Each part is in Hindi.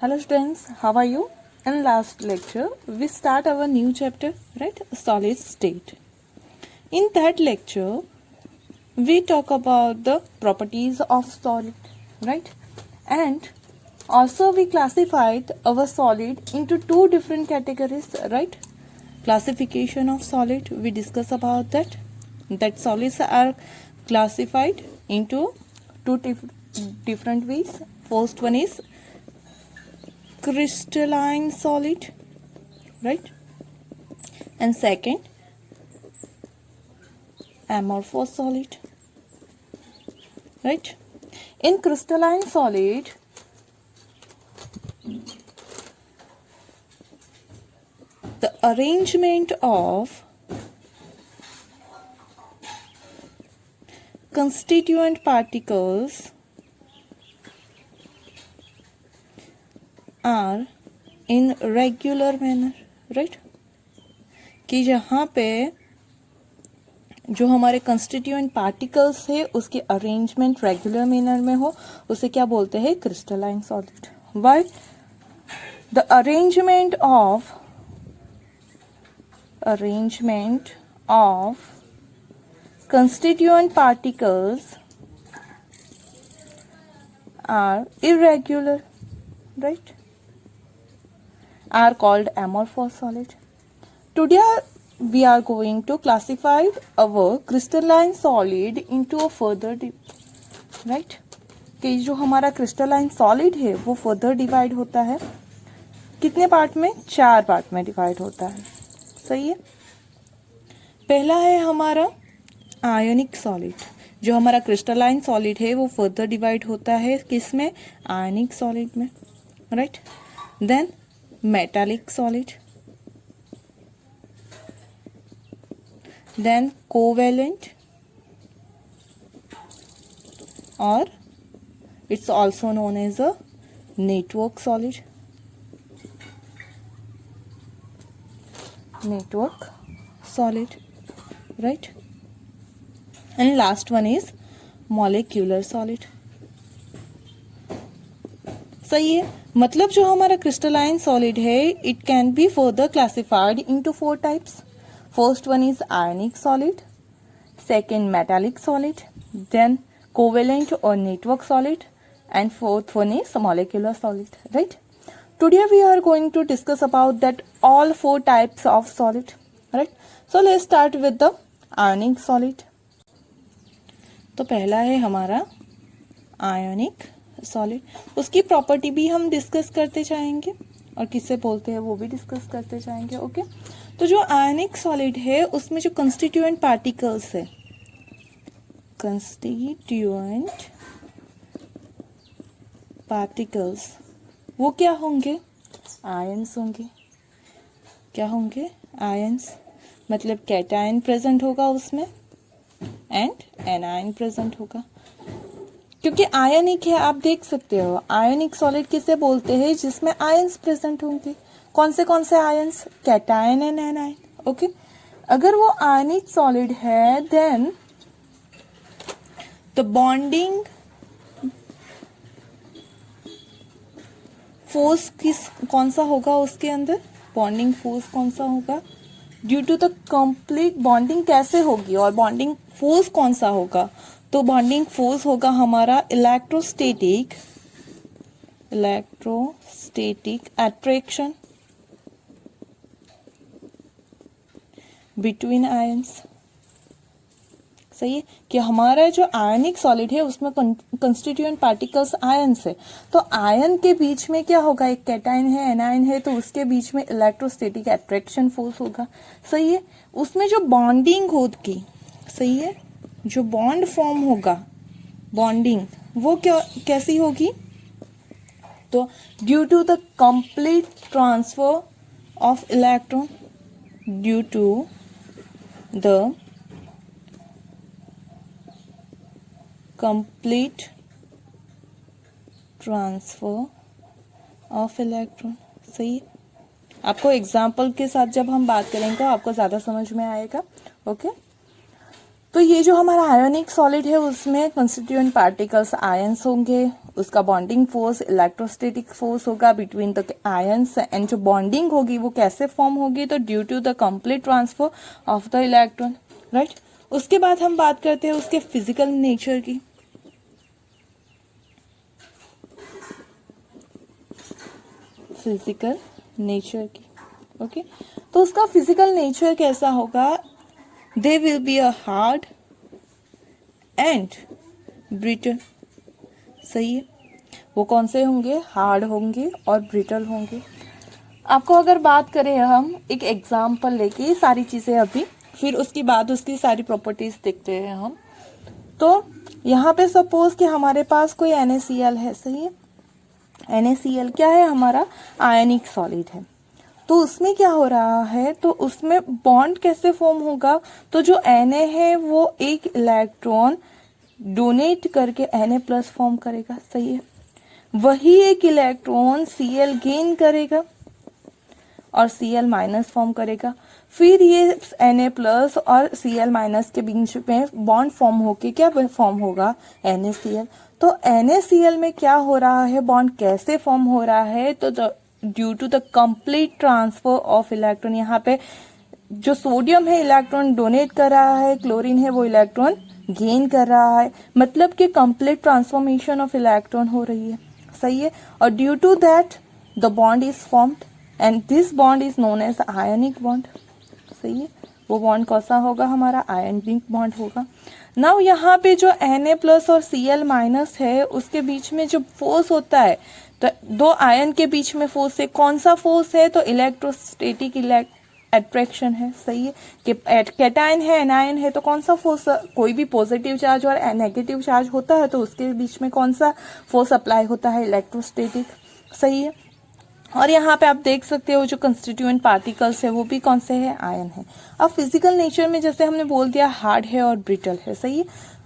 Hello students, how are you? In last lecture, we start our new chapter, right? Solid state. In that lecture, we talk about the properties of solid, right? And also we classified our solid into two different categories, right? Classification of solid, we discuss about that. That solids are classified into two different ways. First one is crystalline solid, right? And second, amorphous solid, right? In crystalline solid, the arrangement of constituent particles are in regular manner, right? कि जहाँ पे जो हमारे कंस्टिट्यूएंट पार्टिकल्स है उसकी अरेंजमेंट रेगुलर मैनर में हो, उसे क्या बोलते हैं? Crystalline solid. Why? The arrangement of constituent particles are irregular, right? Are called amorphous solid. Today we are going to classify our crystalline solid into a further right? कि जो हमारा क्रिस्टलाइन सॉलिड है वो फर्दर डिवाइड होता है कितने पार्ट में? 4 पार्ट में डिवाइड होता है. सही है. पहला है हमारा आयनिक सॉलिड. जो हमारा क्रिस्टलाइन सॉलिड है वो फर्दर डिवाइड होता है किस में? आयनिक सॉलिड में, right? Then metallic solid, then covalent, और it's also known as a network solid. Network solid, right? And last one is molecular solid. सही है. मतलब जो हमारा क्रिस्टलाइन सॉलिड है it can be further classified into 4 types. First one is ionic solid, second metallic solid, then covalent or network solid, and fourth one is molecular solid, right? Today we are going to discuss about that all 4 types of solid, right? So let's start with the ionic solid. तो पहला है हमारा आयोनिक सॉलिड. उसकी प्रॉपर्टी भी हम डिस्कस करते जाएंगे और किससे बोलते हैं वो भी डिस्कस करते जाएंगे. ओके. तो जो आयोनिक सॉलिड है उसमें जो कंस्टिट्यूएंट पार्टिकल्स है, कंस्टिट्यूएंट पार्टिकल्स, वो क्या होंगे? आयंस होंगे. क्या होंगे? आयंस. मतलब कैटायन प्रेजेंट होगा उसमें एंड एनायन प्रेजेंट होगा. क्योंकि आयनिक है, आप देख सकते हो आयनिक सॉलिड किसे बोलते हैं? जिसमें आयंस प्रेजेंट होंगे. कौन से ions? Cation and anion. Okay. अगर वो आयनिक सॉलिड है देन द बॉन्डिंग फोर्स कौन सा होगा उसके अंदर? बॉन्डिंग फोर्स कौन सा होगा? Due to the complete bonding कैसे होगी और बॉन्डिंग फोर्स कौन सा होगा? तो बॉन्डिंग फोर्स होगा हमारा इलेक्ट्रोस्टैटिक अट्रैक्शन बिटवीन आयंस. सही है. कि हमारा जो आयनिक सॉलिड है उसमें कंस्टिट्यूएंट पार्टिकल्स आयंस है. तो आयन के बीच में क्या होगा? एक कैटायन है, एनायन है, तो उसके बीच में इलेक्ट्रोस्टैटिक अट्रैक्शन फोर्स होगा. सही है. उसमें जो बॉन्डिंग होगी, सही है, जो बॉन्ड फॉर्म होगा, बॉन्डिंग, वो कैसी होगी? तो due to the complete transfer of electron, due to the complete transfer of electron. सही. आपको एग्जाम्पल के साथ जब हम बात करेंगे आपको ज़्यादा समझ में आएगा. ओके. तो ये जो हमारा आयोनिक सॉलिड है उसमें कंस्टिट्यूएंट पार्टिकल्स आयंस होंगे उसका बॉन्डिंग फोर्स इलेक्ट्रोस्टैटिक फोर्स होगा बिटवीन द आयंस, एंड जो बॉन्डिंग होगी वो कैसे फॉर्म होगी, तो due to the complete transfer of the electron, right. उसके बाद हम बात करते हैं उसके फिजिकल नेचर की। फिजिकल नेचर की, ओके। तो उसका फिजिकल नेचर कैसा होगा, they will be a hard and brittle, सही है। वो कौन से होंगे, हार्ड होंगे और ब्रिटल होंगे। आपको अगर बात करें हम एक एग्जाम्पल लेके सारी चीजें अभी, फिर उसके बाद उसकी सारी प्रॉपर्टीज देखते हैं हम। तो यहाँ पे सपोज कि हमारे पास कोई NaCl है, सही है। NaCl क्या है, हमारा आयनिक सॉलिड है। तो उसमें क्या हो रहा है, तो उसमें बॉन्ड कैसे फॉर्म होगा, तो जो Na है वो एक इलेक्ट्रॉन डोनेट करके Na+ फॉर्म करेगा, सही है। वही एक इलेक्ट्रॉन Cl गेन करेगा और Cl- फॉर्म करेगा। फिर ये Na+ और Cl- के बीच में बॉन्ड फॉर्म होके क्या फॉर्म होगा, NaCl। तो NaCl में क्या हो रहा है, बॉन्ड कैसे फॉर्म हो रहा है, तो due to the complete transfer of electron. यहाँ पे जो सोडियम है इलेक्ट्रॉन डोनेट कर रहा है, क्लोरीन है वो इलेक्ट्रॉन गेन कर रहा है, मतलब कि कंप्लीट ट्रांसफॉर्मेशन ऑफ इलेक्ट्रॉन हो रही है, सही है। और due to that the bond is formed and this bond is known as ionic bond, सही है। वो बॉन्ड कौन-सा होगा, हमारा आयनिक बॉन्ड होगा। नाउ यहाँ पे जो Na+ और Cl- है उसके बीच में जो फोर्स होता है, तो दो आयन के बीच में फोर्स है, कौन सा फोर्स है, तो इलेक्ट्रोस्टैटिक अट्रैक्शन है, सही है। कि कैटायन है, एनायन है, तो कौन सा फोर्स, कोई भी पॉजिटिव चार्ज और नेगेटिव चार्ज होता है तो उसके बीच में कौन सा फोर्स अप्लाई होता है, इलेक्ट्रोस्टैटिक, सही है। और यहाँ पे आप देख सकते हो जो कंस्टिट्यूएंट पार्टिकल्स है वो भी कौन से है, आयन है। अब फिजिकल नेचर में जैसे हमने बोल दिया हार्ड है और ब्रिटल है, सही है।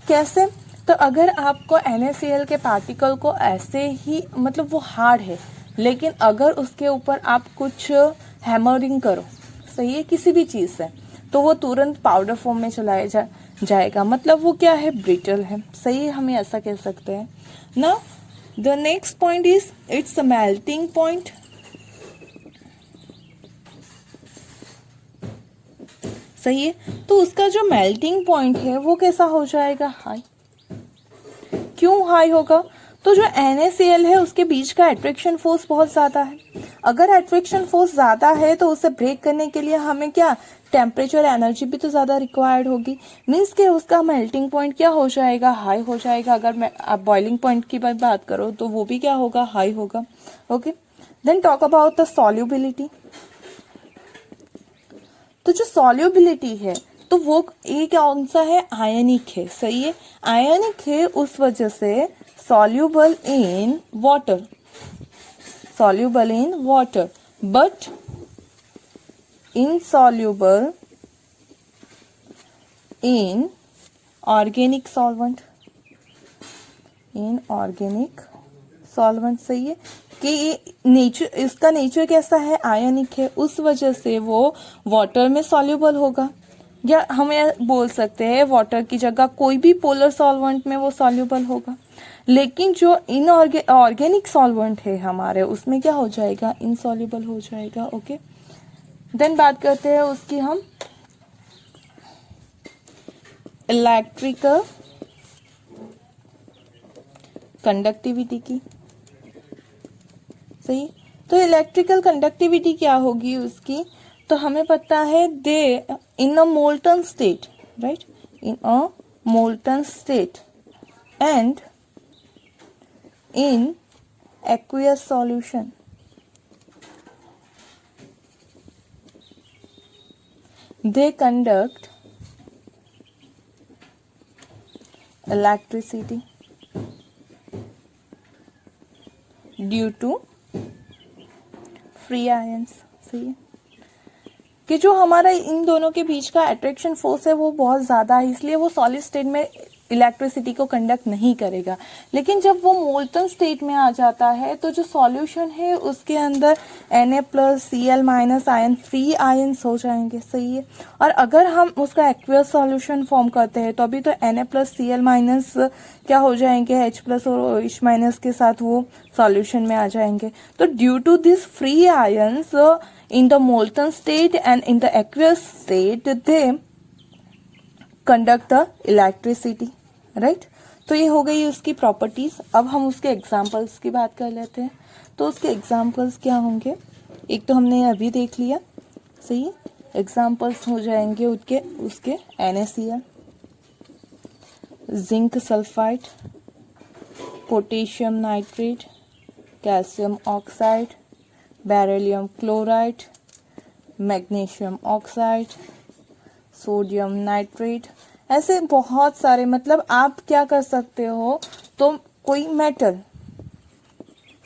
कैसे, तो अगर आपको NaCl के पार्टिकल को ऐसे ही, मतलब वो हार्ड है, लेकिन अगर उसके ऊपर आप कुछ हैमरिंग करो, सही है, किसी भी चीज से, तो वो तुरंत पाउडर फॉर्म में चलाया जाएगा, मतलब वो क्या है, ब्रिटल है, सही है, हमें ऐसा कह सकते हैं ना। The next point is it's melting point, सही है। तो उसका जो मेल्टिंग पॉइंट है वो कैसा हो जाएगा, हाई। क्यों हाई होगा, तो जो NaCl है उसके बीच का अट्रैक्शन फोर्स बहुत ज्यादा है। अगर अट्रैक्शन फोर्स ज्यादा है तो उसे ब्रेक करने के लिए हमें क्या, टेम्परेचर एनर्जी भी तो ज्यादा रिक्वायर्ड होगी, मीन्स के उसका मेल्टिंग पॉइंट क्या हो जाएगा, हाई हो जाएगा। अगर मैं आप बॉइलिंग पॉइंट की बात करो तो वो भी क्या होगा, हाई होगा, okay. Then talk about the solubility. तो जो सॉल्युबिलिटी है तो वो ये कौन सा है, आयनिक है, सही है। आयनिक है उस वजह से soluble in water, soluble in water but insoluble in organic solvent, in organic solvent, सही है। कि ये नेचर, इसका नेचर कैसा है, आयनिक है, उस वजह से वो वाटर में सॉल्युबल होगा, या हमें बोल सकते हैं वाटर की जगह कोई भी पोलर सॉल्वेंट में वो सॉल्युबल होगा। लेकिन जो ऑर्गेनिक सॉल्वेंट है हमारे, उसमें क्या हो जाएगा, इनसॉल्युबल हो जाएगा, ओके। देन बात करते हैं उसकी हम इलेक्ट्रिकल कंडक्टिविटी की, सही। तो इलेक्ट्रिकल कंडक्टिविटी क्या होगी उसकी, तो हमें पता है they in a molten state, right, in a molten state and in aqueous solution they conduct electricity due to free ions, सही है। कि जो हमारा इन दोनों के बीच का अट्रैक्शन फोर्स है वो बहुत ज्यादा है, इसलिए वो सॉलिड स्टेट में इलेक्ट्रिसिटी को कंडक्ट नहीं करेगा। लेकिन जब वो मोल्टन स्टेट में आ जाता है तो जो सॉल्यूशन है उसके अंदर Na+Cl- आयन फ्री आयन्स हो जाएंगे, सही है। और अगर हम उसका एक्वियस सॉल्यूशन फॉर्म करते हैं तो अभी तो Na+Cl- क्या हो जाएंगे, H+ और OH- के साथ वो सॉल्यूशन में आ जाएंगे। तो due to this free ions in the molten state and in the aqueous state they conduct the electricity, right. तो ये हो गई उसकी प्रॉपर्टीज। अब हम उसके एग्जांपल्स की बात कर लेते हैं। तो उसके एग्जांपल्स क्या होंगे, एक तो हमने अभी देख लिया, सही है। एग्जांपल्स हो जाएंगे उसके NaCl, zinc sulphide, potassium nitrate, calcium oxide, beryllium chloride, magnesium oxide, sodium nitrate, ऐसे बहुत सारे। मतलब आप क्या कर सकते हो, तो कोई मेटल,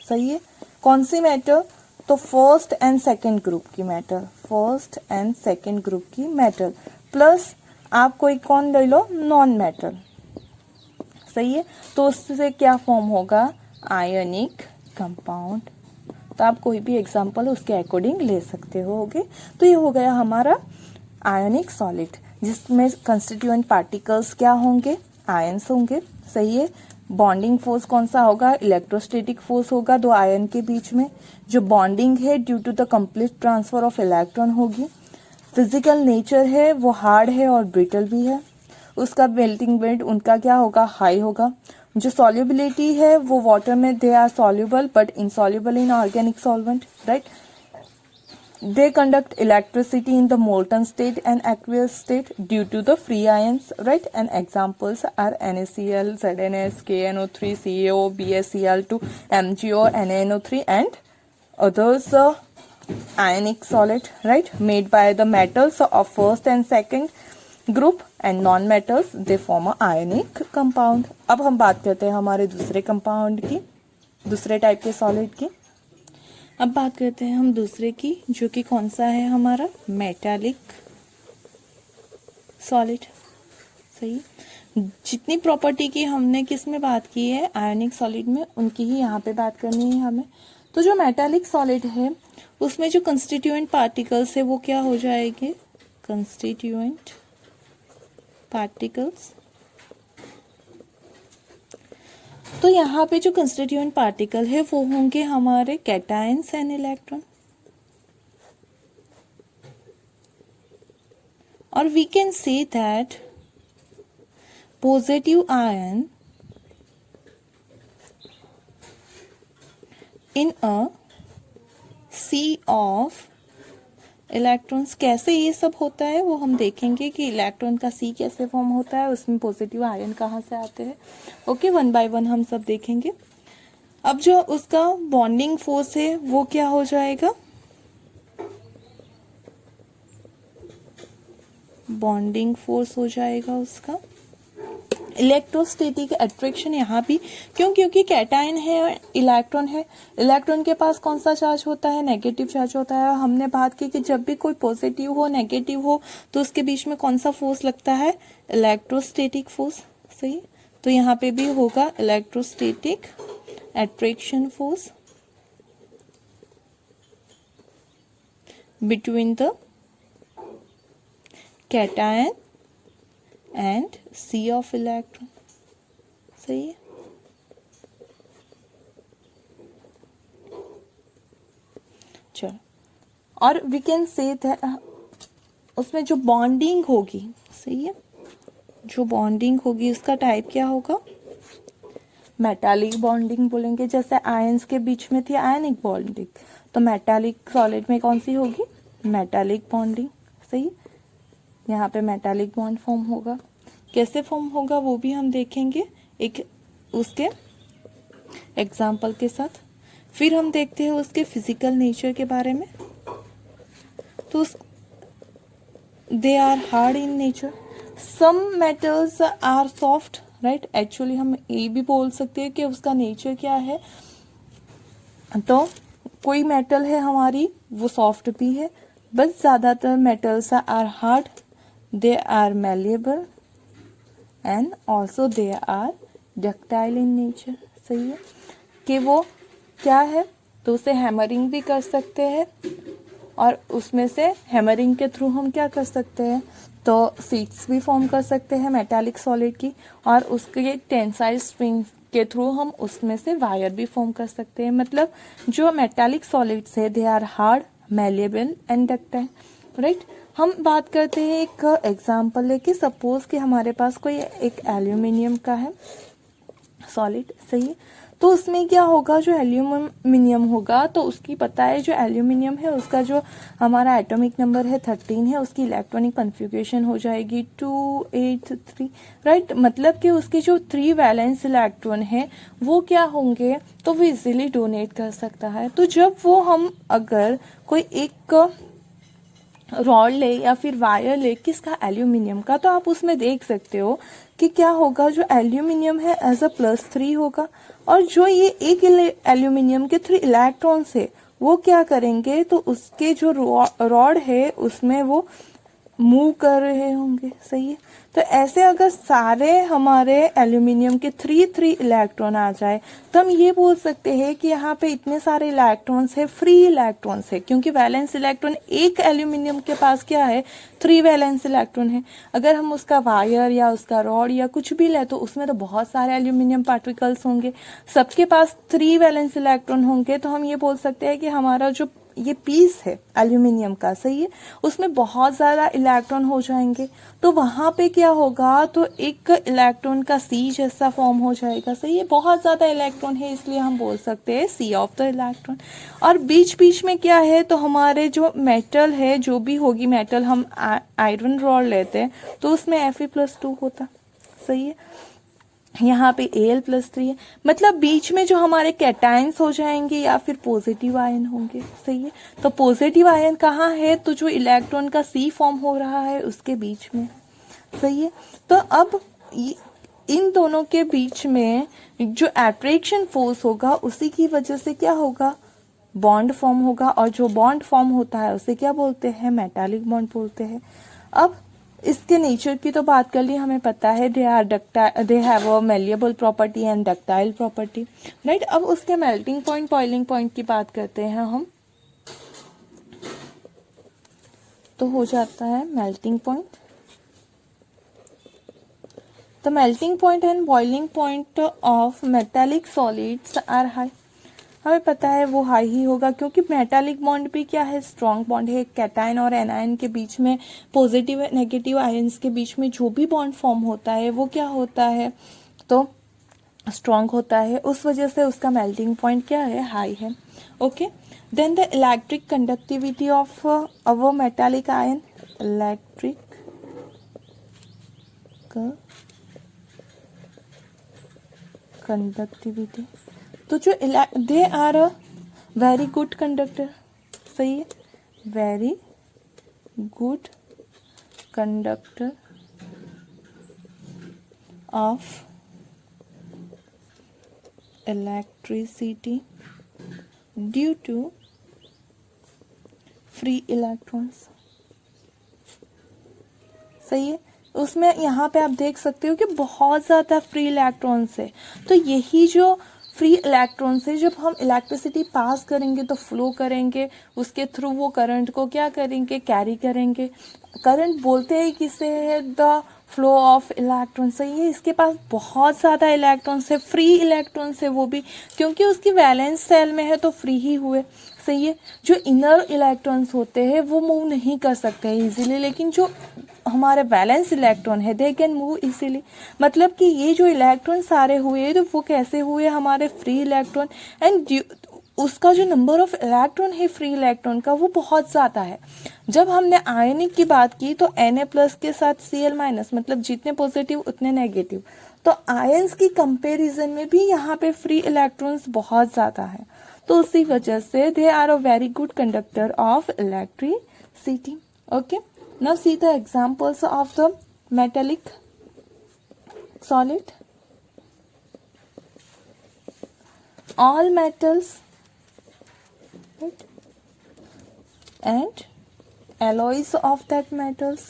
सही है, कौन सी मेटल, तो फर्स्ट एंड सेकंड ग्रुप की metal, first and second group की मेटल, प्लस आप कोई कौन ले लो, नॉन मेटल, सही है। तो उससे क्या फॉर्म होगा, आयनिक कंपाउंड। तो आप कोई भी एग्जांपल उसके अकॉर्डिंग ले सकते होगे। तो ये हो गया हमारा आयनिक सॉलिड, जिसमें कंस्टिट्यूएंट पार्टिकल्स क्या होंगे, आयंस होंगे, सही है। बॉन्डिंग फोर्स कौन सा होगा, इलेक्ट्रोस्टैटिक फोर्स होगा दो आयन के बीच में। जो बॉन्डिंग है due to the complete transfer of electron होगी। फिजिकल नेचर है वो हार्ड है और ब्रिटल भी है। उसका मेल्टिंग पॉइंट उनका क्या होगा, हाई होगा। जो सॉल्युबिलिटी है वो वाटर में they are soluble but insoluble in organic solvent, right. They conduct electricity in the molten state and aqueous state due to the free ions, right? And examples are NaCl, ZnS, KNO3, CaO, BaCl2, MgO, NaNO3 and others ionic solid, right? Made by the metals of first and second group and non-metals, they form a ionic compound. अब हम बात करते हैं हमारे दूसरे कंपाउंड की, दूसरे टाइप के सॉलिड की। अब बात करते हैं हम दूसरे की, जो कि कौन सा है हमारा, मेटालिक सॉलिड, सही। जितनी प्रॉपर्टी की हमने किस में बात की है, आयनिक सॉलिड में, उनकी ही यहाँ पे बात करनी है हमें। तो जो मेटालिक सॉलिड है उसमें जो कंस्टिट्यूएंट पार्टिकल्स है वो क्या हो जाएंगे, कंस्टिट्यूएंट पार्टिकल्स। तो यहाँ पे जो कंस्टिट्यूएंट पार्टिकल है वो होंगे हमारे कैटायंस एंड इलेक्ट्रॉन। और we can say that positive ion in a sea of electrons. कैसे ये सब होता है वो हम देखेंगे कि इलेक्ट्रॉन का सी कैसे फॉर्म होता है, उसमें पॉजिटिव आयन कहाँ से आते हैं। ओके, वन बाय वन हम सब देखेंगे। अब जो उसका बॉन्डिंग फोर्स है वो क्या हो जाएगा, बॉन्डिंग फोर्स हो जाएगा उसका इलेक्ट्रोस्टैटिक अट्रैक्शन। यहाँ भी क्यों, क्योंकि कैटायन है और इलेक्ट्रॉन है। इलेक्ट्रॉन के पास कौन सा चार्ज होता है, नेगेटिव चार्ज होता है। हमने बात की कि जब भी कोई पॉजिटिव हो नेगेटिव हो तो उसके बीच में कौन सा फोर्स लगता है, इलेक्ट्रोस्टैटिक फोर्स, सही। तो यहाँ पे भी होगा electrostatic attraction force between the cation and sea of electron, सही है। चलो, और वी कैन से उसमें जो बॉन्डिंग होगी, सही है, जो बॉन्डिंग होगी उसका टाइप क्या होगा, मेटालिक बॉन्डिंग बोलेंगे। जैसे आयंस के बीच में थी आयनिक बॉन्डिंग, तो मेटालिक सॉलिड में कौन सी होगी, मेटालिक बॉन्डिंग, सही। यहाँ पे मेटालिक बॉन्ड फॉर्म होगा। कैसे फॉर्म होगा वो भी हम देखेंगे एक उसके एग्जाम्पल के साथ। फिर हम देखते हैं उसके फिजिकल नेचर के बारे में। तो they are hard in nature, some metals are soft, right. Actually हम ये भी बोल सकते हैं कि उसका नेचर क्या है। तो कोई मेटल है हमारी वो सॉफ्ट भी है, बट ज्यादातर metals are hard, they are malleable and also they are ductile in nature. सही है कि वो क्या है, तो उसे हैमरिंग भी कर सकते हैं और उसमें से हैमरिंग के थ्रू हम क्या कर सकते हैं, तो सीट्स भी फॉर्म कर सकते हैं मेटालिक सॉलिड की, और उसके टेंसाइल स्ट्रिंग के थ्रू हम उसमें से वायर भी फॉर्म कर सकते हैं। मतलब जो मेटालिक सॉलिड्स है they are hard, malleable and ductile, right. हम बात करते हैं एक एग्जांपल लेके, सपोज कि हमारे पास कोई एक एल्यूमिनियम का है सॉलिड। सही है, तो उसमें क्या होगा, जो एल्यूमिनियम होगा तो उसकी पता है जो एल्यूमिनियम है उसका जो हमारा एटॉमिक नंबर है 13 है, उसकी इलेक्ट्रॉनिक कॉन्फ़िगरेशन हो जाएगी 283, राइट। मतलब कि उसके जो 3 वैलेंस इलेक्ट्रॉन है वो क्या होंगे, तो वो इजीली डोनेट कर सकता है। तो जब वो हम अगर कोई एक रॉड ले या फिर वायर ले किसका, एल्यूमिनियम का, तो आप उसमें देख सकते हो कि क्या होगा, जो एल्यूमिनियम है एज अ +3 होगा, और जो ये एक एल्यूमिनियम के 3 इलेक्ट्रॉन्स है वो क्या करेंगे, तो उसके जो रॉड है उसमें वो मूव कर रहे होंगे। सही है, तो ऐसे अगर सारे हमारे एल्यूमिनियम के 3 इलेक्ट्रॉन आ जाए तो हम ये बोल सकते हैं कि यहाँ पे इतने सारे इलेक्ट्रॉन्स है, फ्री इलेक्ट्रॉन्स है, क्योंकि वैलेंस इलेक्ट्रॉन एक एल्यूमिनियम के पास क्या है, 3 वैलेंस इलेक्ट्रॉन है। अगर हम उसका वायर या उसका रॉड या कुछ भी ले तो उसमें तो बहुत सारे एल्यूमिनियम पार्टिकल्स होंगे, सबके पास 3 वैलेंस इलेक्ट्रॉन होंगे, तो हम ये बोल सकते हैं कि हमारा जो ये पीस है एल्यूमिनियम का, सही है, उसमें बहुत ज़्यादा इलेक्ट्रॉन हो जाएंगे, तो वहाँ पे क्या होगा, तो एक इलेक्ट्रॉन का सी जैसा फॉर्म हो जाएगा। सही है, बहुत ज़्यादा इलेक्ट्रॉन है इसलिए हम बोल सकते हैं सी ऑफ द इलेक्ट्रॉन। और बीच बीच में क्या है, तो हमारे जो मेटल है, जो भी होगी मेटल, हम आयरन रॉड लेते हैं तो उसमें Fe+2 होता। सही है, यहाँ पे Al+3 है, मतलब बीच में जो हमारे कैटायंस हो जाएंगे या फिर पॉजिटिव आयन होंगे। सही है, तो पॉजिटिव आयन कहाँ है, तो जो इलेक्ट्रॉन का सी फॉर्म हो रहा है उसके बीच में। सही है, तो अब इन दोनों के बीच में जो अट्रैक्शन फोर्स होगा उसी की वजह से क्या होगा, बॉन्ड फॉर्म होगा, और जो बॉन्ड फॉर्म होता है उसे क्या बोलते हैं, मेटालिक बॉन्ड बोलते हैं। अब इसके नेचर की तो बात कर ली, हमें पता है दे have a malleable property and ductile property, right. अब उसके मेल्टिंग पॉइंट, बॉइलिंग पॉइंट की बात करते हैं हम, तो हो जाता है melting point. The melting point and boiling point of metallic solids are high. हमें पता है वो हाई ही होगा, क्योंकि मेटालिक बॉन्ड भी क्या है, स्ट्रॉन्ग बॉन्ड है। कैटायन और एनायन के बीच में, पॉजिटिव नेगेटिव आयंस के बीच में जो भी बॉन्ड फॉर्म होता है वो क्या होता है, तो स्ट्रॉन्ग होता है, उस वजह से उसका मेल्टिंग पॉइंट क्या है, हाई है। Okay, then the electric conductivity of our metallic ion, electric conductivity, तो जो they are a very good conductor. सही है, very good conductor of electricity due to free electrons. सही है, उसमें यहाँ पे आप देख सकते हो कि बहुत ज़्यादा फ्री इलेक्ट्रॉन्स है, तो यही जो फ्री इलेक्ट्रॉन्स है, जब हम इलेक्ट्रिसिटी पास करेंगे तो फ्लो करेंगे, उसके थ्रू वो करंट को क्या करेंगे, कैरी करेंगे। करंट बोलते हैं किसे है, द फ्लो ऑफ इलेक्ट्रॉन। सही है, इसके पास बहुत ज़्यादा इलेक्ट्रॉन्स है, फ्री इलेक्ट्रॉन्स है वो भी, क्योंकि उसकी वैलेंस सेल में है तो फ्री ही हुए। सही है, जो इनर इलेक्ट्रॉन्स होते हैं वो मूव नहीं कर सकते हैं इजीली, लेकिन जो हमारे वैलेंस इलेक्ट्रॉन है दे कैन मूव इजीली। मतलब कि ये जो इलेक्ट्रॉन सारे हुए तो वो कैसे हुए, हमारे फ्री इलेक्ट्रॉन, एंड उसका जो नंबर ऑफ इलेक्ट्रॉन है फ्री इलेक्ट्रॉन का वो बहुत ज़्यादा है। जब हमने आयनिक की बात की तो Na+ के साथ Cl-, मतलब जितने पॉजिटिव उतने नेगेटिव, तो आयंस की कंपैरिजन में भी यहाँ पे फ्री इलेक्ट्रॉन्स बहुत ज़्यादा है, तो उसी वजह से they are a very good conductor of electricity. Okay, now see the examples of the metallic solid. All metals, right, and alloys of that metals,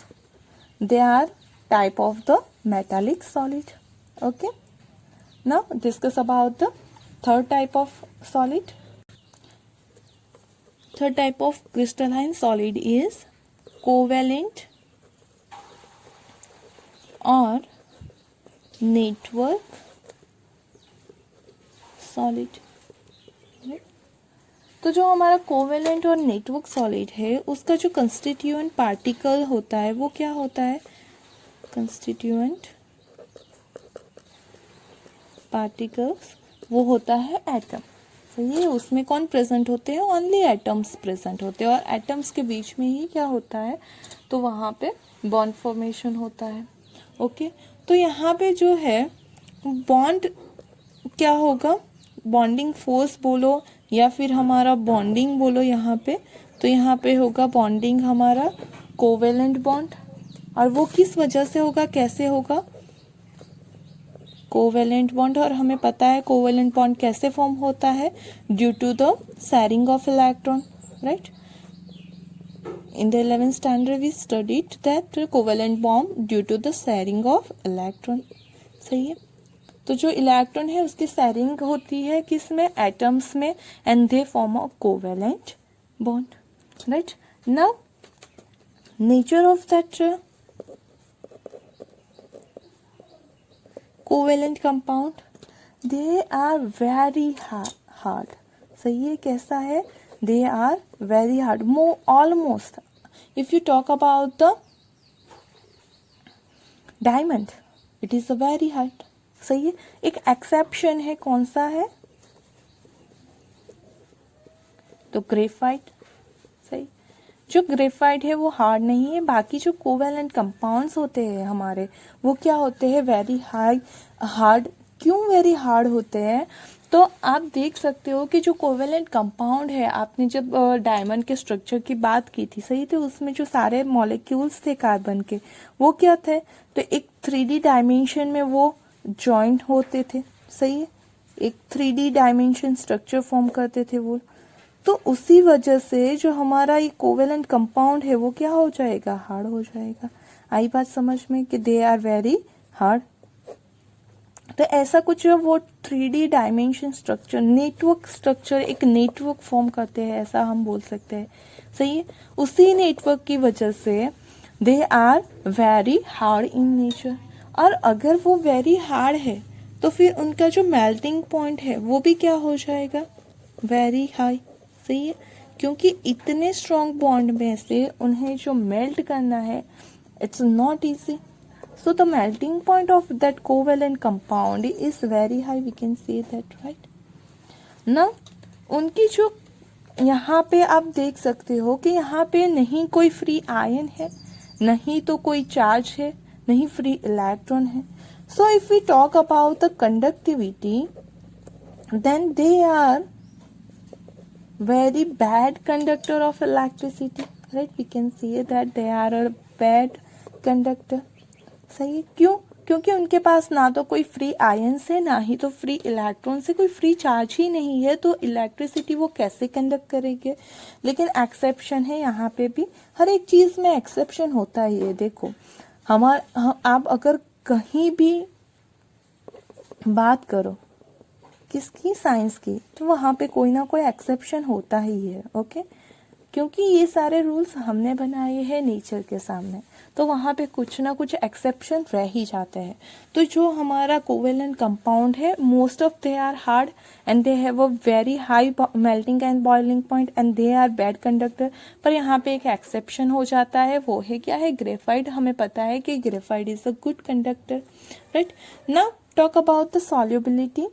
they are type of the metallic solid. Okay, now discuss about the third type of solid. Third type of crystalline solid is covalent or network solid. तो जो हमारा कोवेलेंट और नेटवर्क सॉलिड है उसका जो कंस्टिट्यूएंट पार्टिकल होता है वो क्या होता है? कंस्टिट्यूएंट पार्टिकल्स वो होता है एटम. सही है. उसमें कौन प्रेजेंट होते हैं? ओनली एटम्स प्रेजेंट होते हैं. और एटम्स के बीच में ही क्या होता है? तो वहाँ पे बॉन्ड फॉर्मेशन होता है. ओके, तो यहाँ पे जो है बॉन्ड क्या होगा? बॉन्डिंग फोर्स बोलो या फिर हमारा बॉन्डिंग बोलो यहाँ पे, तो यहाँ पे होगा बॉन्डिंग हमारा कोवेलेंट बॉन्ड. और वो किस वजह से होगा, कैसे होगा? Covalent bond. और हमें पता है कोवेलेंट बॉन्ड कैसे फॉर्म होता है? Due to the sharing of electron, right. In the 11th standard we studied that covalent bond due to the sharing of electron. सही है. तो जो इलेक्ट्रॉन है उसकी शेयरिंग होती है किसमें? एटम्स में. And they form a covalent bond, right. Now nature of that covalent compound, they are very hard. सही है. कैसा है? They are very hard. Almost if you talk about the diamond, it is a very hard. सही है. एक एक्सेप्शन है. कौन सा है? तो ग्रेफाइट. सही. जो ग्रेफाइट है वो हार्ड नहीं है. बाकी जो कोवेलेंट कंपाउंड्स होते हैं हमारे वो क्या होते हैं? Very hard. क्यों वेरी हार्ड होते हैं? तो आप देख सकते हो कि जो कोवेलेंट कंपाउंड है, आपने जब डायमंड के स्ट्रक्चर की बात की थी, सही थे, उसमें जो सारे मॉलिक्यूल्स थे कार्बन के वो क्या थे? तो एक 3D डायमेंशन में वो जॉइंट होते थे. सही है. एक 3D डायमेंशन स्ट्रक्चर फॉर्म करते थे वो. तो उसी वजह से जो हमारा ये कोवेलेंट कंपाउंड है वो क्या हो जाएगा? हार्ड हो जाएगा. आई बात समझ में कि दे आर वेरी हार्ड. तो ऐसा कुछ वो 3D dimension structure, network structure, एक नेटवर्क फॉर्म करते हैं, ऐसा हम बोल सकते हैं. सही है. उसी नेटवर्क की वजह से they are very hard in nature. और अगर वो वेरी हार्ड है तो फिर उनका जो मेल्टिंग पॉइंट है वो भी क्या हो जाएगा? Very high. सही है. क्योंकि इतने स्ट्रॉन्ग बॉन्ड में से उन्हें जो मेल्ट करना है, it's not easy. So the melting point of that covalent compound is very high. We can say that, right? Now, उनकी जो यहाँ पे आप देख सकते हो कि यहाँ पे नहीं कोई फ्री आयन है, नहीं तो कोई चार्ज है, नहीं फ्री इलेक्ट्रॉन है. So if we talk about the conductivity, then they are very bad conductor of electricity, right? We can say that they are a bad conductor. सही है. क्यों? क्योंकि उनके पास ना तो कोई फ्री आयन है, ना ही तो फ्री इलेक्ट्रॉन से, कोई फ्री चार्ज ही नहीं है. तो इलेक्ट्रिसिटी वो कैसे कंडक्ट करेंगे? लेकिन एक्सेप्शन है यहाँ पे भी. हर एक चीज में एक्सेप्शन होता ही है. देखो आप अगर कहीं भी बात करो किसकी, साइंस की, तो वहां पे कोई ना कोई एक्सेप्शन होता ही है. ओके, क्योंकि ये सारे रूल्स हमने बनाए हैं नेचर के सामने, तो वहाँ पे कुछ ना कुछ एक्सेप्शन रह ही जाते हैं. तो जो हमारा कोवेलेंट कंपाउंड है, most of they are hard and they have a very high melting and boiling point and they are bad conductor. पर यहाँ पे एक एक्सेप्शन हो जाता है. वो है क्या है? ग्रेफाइट. हमें पता है कि graphite is a good conductor, right. Now talk about the solubility,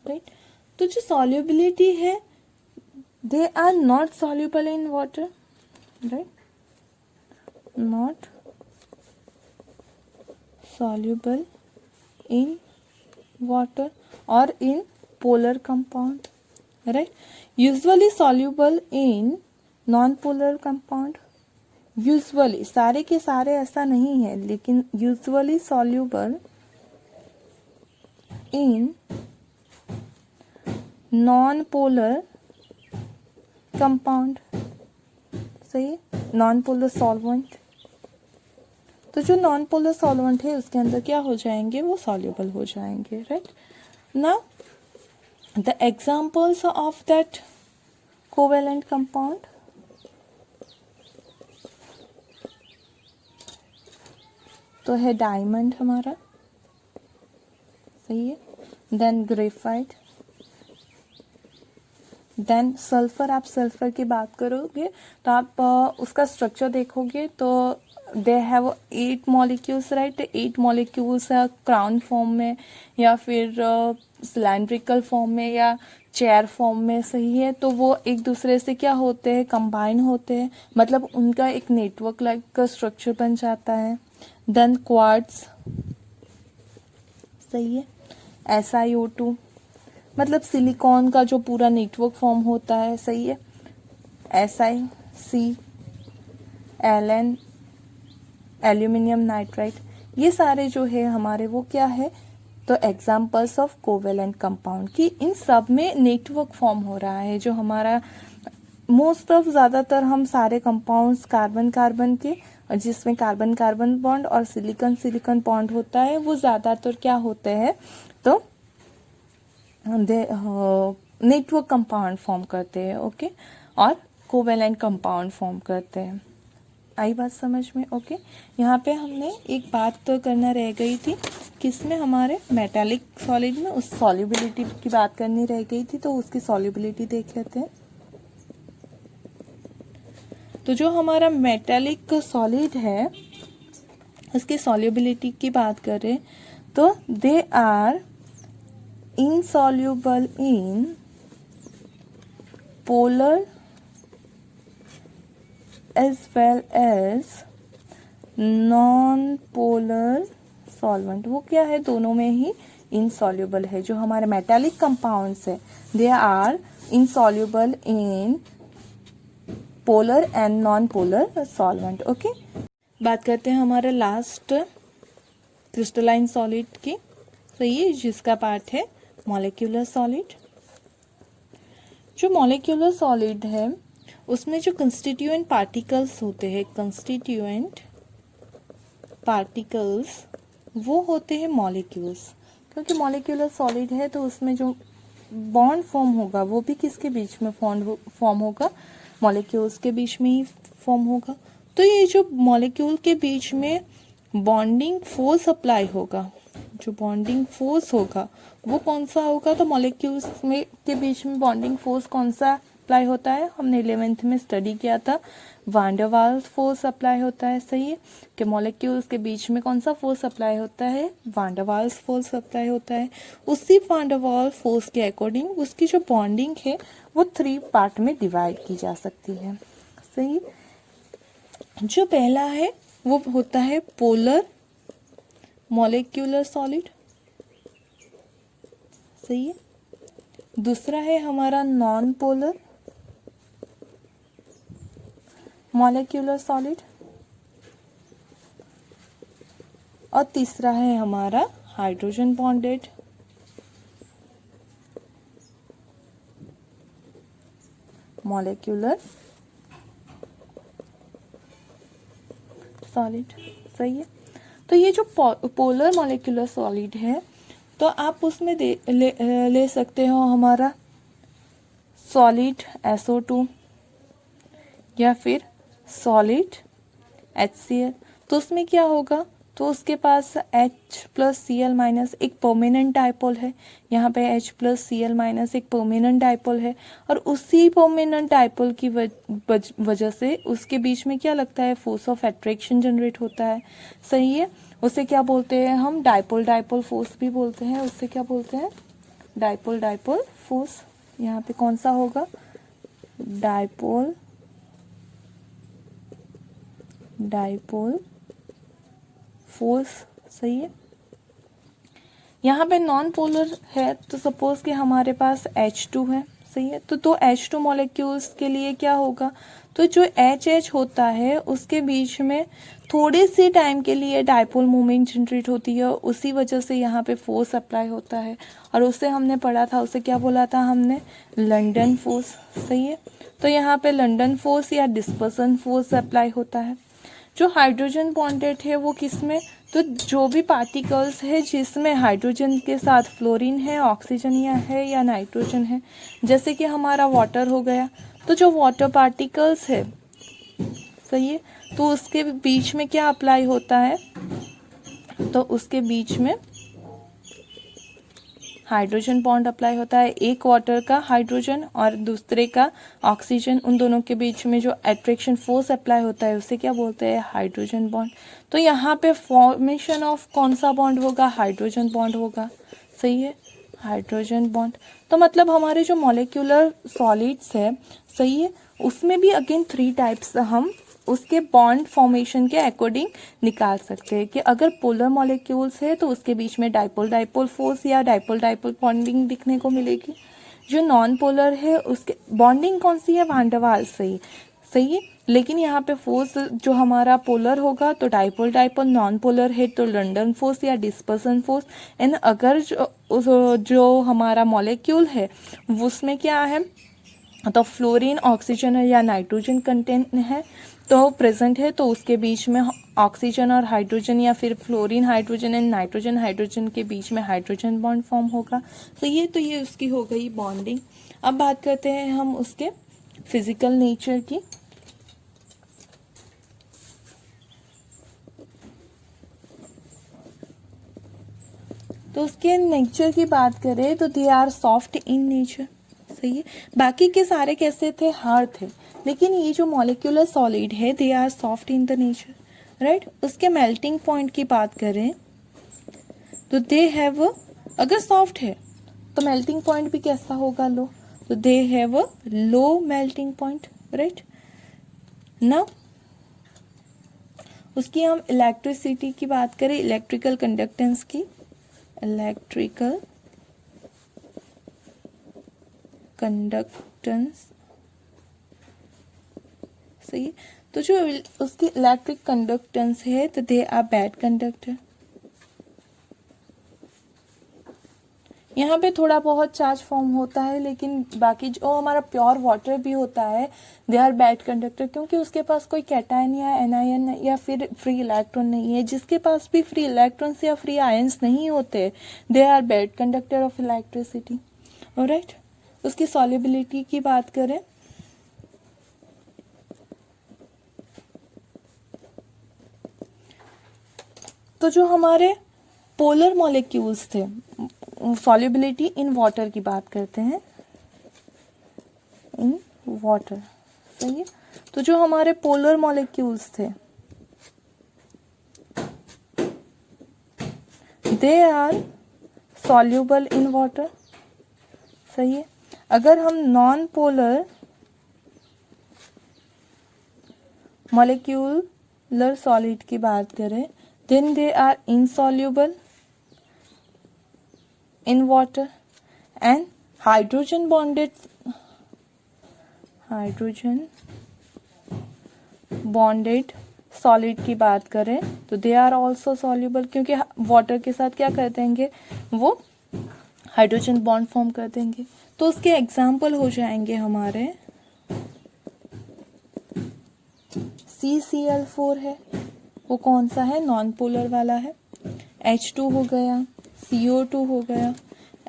right. तो जो सॉल्युबिलिटी है, they are not soluble in water, right? Not soluble in water or in polar compound, right? Usually soluble in non-polar compound. Usually, सारे के सारे ऐसा नहीं है, लेकिन usually soluble in non-polar compound. सही है, नॉन पोलर सॉल्वेंट। तो जो नॉन पोलर सॉल्वेंट है उसके अंदर क्या हो जाएंगे, वो सॉल्युबल हो जाएंगे, right. Now the examples of that covalent compound, तो है डायमंड हमारा, सही है, देन ग्रेफाइट, देन सल्फर। आप सल्फर की बात करोगे तो आप उसका स्ट्रक्चर देखोगे तो they have 8 molecules, right. 8 molecules crown form में या फिर सिलेंड्रिकल फॉर्म में या चेयर फॉर्म में, सही है। तो वो एक दूसरे से क्या होते हैं, कंबाइन होते हैं, मतलब उनका एक नेटवर्क लाइक का स्ट्रक्चर बन जाता है। देन क्वार्ट्स, सही है, SiO2, मतलब सिलिकॉन का जो पूरा नेटवर्क फॉर्म होता है, सही है, SiClN, एल्यूमिनियम नाइट्राइड, ये सारे जो है हमारे वो क्या है, तो एग्जाम्पल्स ऑफ कोवेलेंट कंपाउंड की इन सब में नेटवर्क फॉर्म हो रहा है। जो हमारा मोस्ट ऑफ ज़्यादातर हम सारे कंपाउंड्स कार्बन कार्बन के, जिसमें कार्बन कार्बन बॉन्ड और सिलिकॉन सिलिकॉन बॉन्ड होता है, वो ज़्यादातर क्या होते हैं, तो नेटवर्क कंपाउंड फॉर्म करते हैं, ओके, और कोवेलेंट कंपाउंड फॉर्म करते हैं। आई बात समझ में, ओके। यहाँ पे हमने एक बात तो करना रह गई थी, किसमें, हमारे मेटालिक सॉलिड में उस सॉल्युबिलिटी की बात करनी रह गई थी, तो उसकी सॉल्युबिलिटी देख लेते हैं। तो जो हमारा मेटालिक सॉलिड है उसकी सॉल्युबिलिटी की बात करें तो they are insoluble in polar as well as non-polar solvent। वो क्या है, दोनों में ही insoluble है। जो हमारे मेटालिक कंपाउंड्स है they are insoluble in polar and non-polar solvent, okay. बात करते हैं हमारे लास्ट क्रिस्टलाइन सॉलिड की, तो ये जिसका पार्ट है मॉलिक्यूलर सॉलिड। जो मॉलिक्यूलर सॉलिड है उसमें जो कंस्टिट्यूएंट पार्टिकल्स होते हैं, कंस्टिट्यूएंट पार्टिकल्स, वो होते हैं मॉलिक्यूल्स। क्योंकि मॉलिक्यूलर सॉलिड है तो उसमें जो बॉन्ड फॉर्म होगा वो भी किसके बीच में फॉर्म होगा, मॉलिक्यूल्स के बीच में ही फॉर्म होगा। तो ये जो मॉलिक्यूल के बीच में बॉन्डिंग फोर्स अप्लाई होगा, जो बॉन्डिंग फोर्स होगा वो कौन सा होगा, तो मॉलिक्यूल्स में के बीच में बॉन्डिंग फोर्स कौन सा अप्लाई होता है, हमने 11th में स्टडी किया था, वान डर वाल्स फोर्स अप्लाई होता है, सही है, कि मॉलिक्यूल्स के बीच में कौन सा फोर्स अप्लाई होता है, वान डर वाल्स फोर्स अप्लाई होता है। उसी वान डर वाल्स फोर्स के अकॉर्डिंग उसकी जो बॉन्डिंग है वो 3 पार्ट में डिवाइड की जा सकती है, सही। जो पहला है वो होता है पोलर मॉलिक्यूलर सॉलिड, सही है। दूसरा है हमारा नॉन पोलर मॉलिक्यूलर सॉलिड, और तीसरा है हमारा हाइड्रोजन बॉन्डेड मॉलिक्यूलर सॉलिड, सही है। तो ये जो पोलर मॉलिक्यूलर सॉलिड है तो आप उसमें ले सकते हो हमारा सॉलिड SO2 या फिर सॉलिड HCl। तो उसमें क्या होगा, तो उसके पास H+Cl- एक परमानेंट डाइपोल है, यहाँ पे H+Cl- एक परमानेंट डाइपोल है, और उसी परमानेंट डाइपोल की वजह से उसके बीच में क्या लगता है, फोर्स ऑफ अट्रैक्शन जनरेट होता है, सही है। उसे क्या बोलते हैं हम, डाइपोल डाइपोल फोर्स भी बोलते हैं, उससे क्या बोलते हैं, डाइपोल डाइपोल फोर्स। यहाँ पे कौन सा होगा, डाइपोल डाइपोल फोर्स, सही है। यहाँ पे नॉन पोलर है तो सपोज कि हमारे पास H2 है, सही है। तो H2 मॉलिक्यूल्स के लिए क्या होगा, तो जो HH होता है उसके बीच में थोड़ी सी टाइम के लिए डाइपोल मूवमेंट जनरेट होती है, उसी वजह से यहाँ पे फोर्स अप्लाई होता है, और उससे हमने पढ़ा था, उसे क्या बोला था हमने, लंडन फोर्स। सही है। तो यहाँ पे लंडन फोर्स या डिस्पर्सन फोर्स अप्लाई होता है। जो हाइड्रोजन बॉन्डेड है वो किस में, तो जो भी पार्टिकल्स है जिसमें हाइड्रोजन के साथ फ्लोरीन है, ऑक्सीजन या नाइट्रोजन है, जैसे कि हमारा वाटर हो गया, तो जो वाटर पार्टिकल्स है, सही है, तो उसके बीच में क्या अप्लाई होता है, तो उसके बीच में हाइड्रोजन बॉन्ड अप्लाई होता है। एक वाटर का हाइड्रोजन और दूसरे का ऑक्सीजन, उन दोनों के बीच में जो अट्रैक्शन फोर्स अप्लाई होता है उसे क्या बोलते हैं, हाइड्रोजन बॉन्ड। तो यहाँ पे फॉर्मेशन ऑफ कौन सा बॉन्ड होगा, हाइड्रोजन बॉन्ड होगा। सही है, हाइड्रोजन बॉन्ड। तो मतलब हमारे जो मॉलिक्यूलर सॉलिड्स है, सही है, उसमें भी अगेन 3 टाइप्स हम उसके बॉन्ड फॉर्मेशन के अकॉर्डिंग निकाल सकते हैं कि अगर पोलर मॉलिक्यूल्स है तो उसके बीच में डाइपोल डाइपोल फोर्स या डाइपोल डाइपोल बॉन्डिंग दिखने को मिलेगी। जो नॉन पोलर है उसके बॉन्डिंग कौन सी है, वान डेर वाल्स सही, सही है। लेकिन यहाँ पे फोर्स जो हमारा पोलर होगा तो डाइपोल डाइपोल, नॉन पोलर है तो लंडन फोर्स या डिस्पर्सन फोर्स। एंड अगर जो हमारा मॉलिक्यूल है उसमें क्या है, तो फ्लोरीन, ऑक्सीजन या नाइट्रोजन कंटेंट है तो प्रेजेंट है, तो उसके बीच में ऑक्सीजन और हाइड्रोजन या फिर fluorine hydrogen and nitrogen hydrogen के बीच में हाइड्रोजन बॉन्ड फॉर्म होगा। तो ये उसकी हो गई बॉन्डिंग। अब बात करते हैं हम उसके फिजिकल नेचर की। तो उसके नेचर की बात करें तो they are soft in nature. सही है। बाकी के सारे कैसे थे, हार्ड थे, लेकिन ये जो मॉलिक्यूलर सॉलिड है they are soft in the nature, right. उसके मेल्टिंग पॉइंट की बात करें तो दे हैव, अगर सॉफ्ट है तो मेल्टिंग पॉइंट भी कैसा होगा, लो, तो दे have a low melting point, right ना। उसकी हम इलेक्ट्रिसिटी की बात करें, इलेक्ट्रिकल कंडक्टेंस की, इलेक्ट्रिकल कंडक्टेंस, सही। तो जो उसकी इलेक्ट्रिक कंडक्टेंस है तो दे आर बैड कंडक्टर। यहाँ पे थोड़ा बहुत चार्ज फॉर्म होता है, लेकिन बाकी जो हमारा प्योर वाटर भी होता है दे आर बैड कंडक्टर, क्योंकि उसके पास कोई कैटायन या एनायन या फिर फ्री इलेक्ट्रॉन नहीं है। जिसके पास भी फ्री इलेक्ट्रॉन्स या फ्री आयंस नहीं होते they are bad conductor of electricity, alright. उसकी सॉल्युबिलिटी की बात करें तो जो हमारे पोलर मॉलिक्यूल्स थे, सॉल्युबिलिटी इन वाटर की बात करते हैं, इन वाटर, सही है। तो जो हमारे पोलर मॉलिक्यूल्स थे they are soluble in water, सही है। अगर हम नॉन पोलर मॉलिक्यूलर सॉलिड की बात करें then they are insoluble in water and hydrogen bonded solid की बात करें तो दे आर ऑल्सो सॉल्युबल, क्योंकि वाटर के साथ क्या कर देंगे, वो हाइड्रोजन बॉन्ड फॉर्म कर देंगे। तो उसके एग्जाम्पल हो जाएंगे हमारे CCl4 है, वो कौन सा है, नॉन पोलर वाला है। H2 हो गया, CO2 हो गया,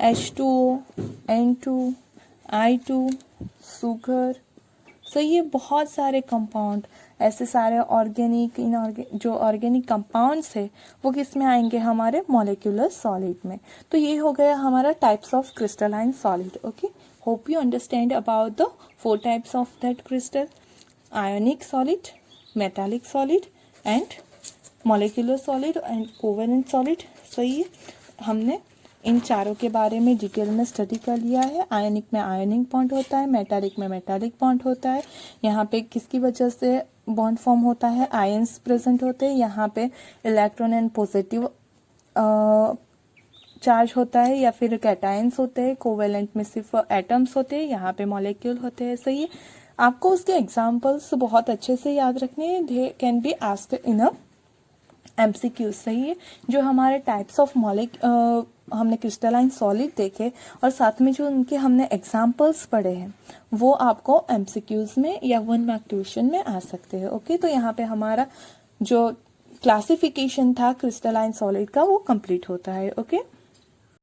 H2O, N2, I2, सुगर। सही है। बहुत सारे कंपाउंड, ऐसे सारे ऑर्गेनिक जो ऑर्गेनिक कंपाउंड्स है वो किस में आएंगे, हमारे मॉलिक्यूलर सॉलिड में। तो ये हो गया हमारा types of crystalline solid. Okay, hope you understand about the 4 types of that crystal, ionic solid, metallic solid and molecular solid and covalent solid. सही है। हमने इन चारों के बारे में डिटेल में स्टडी कर लिया है। आयनिक में आयनिक बॉन्ड होता है, मेटालिक में मेटालिक बॉन्ड होता है। यहाँ पे किसकी वजह से बॉन्ड फॉर्म होता है, आयंस प्रेजेंट होते हैं। यहाँ पे इलेक्ट्रॉन एंड पॉजिटिव चार्ज होता है या फिर कैटायंस होते हैं, कोवेलेंट में सिर्फ एटम्स होते हैं, यहाँ पे मॉलिक्यूल होते हैं। सही है, आपको उसके एग्जाम्पल्स बहुत अच्छे से याद रखने हैं। They can be asked in a MCQ। सही है, जो हमारे टाइप्स ऑफ हमने क्रिस्टलाइन सॉलिड देखे और साथ में जो उनके हमने एग्जाम्पल्स पढ़े हैं वो आपको MCQs में या 1 मार्क ट्यूशन में आ सकते हैं। ओके, तो यहाँ पे हमारा जो क्लासिफिकेशन था क्रिस्टलाइन सॉलिड का वो कंप्लीट होता है। ओके।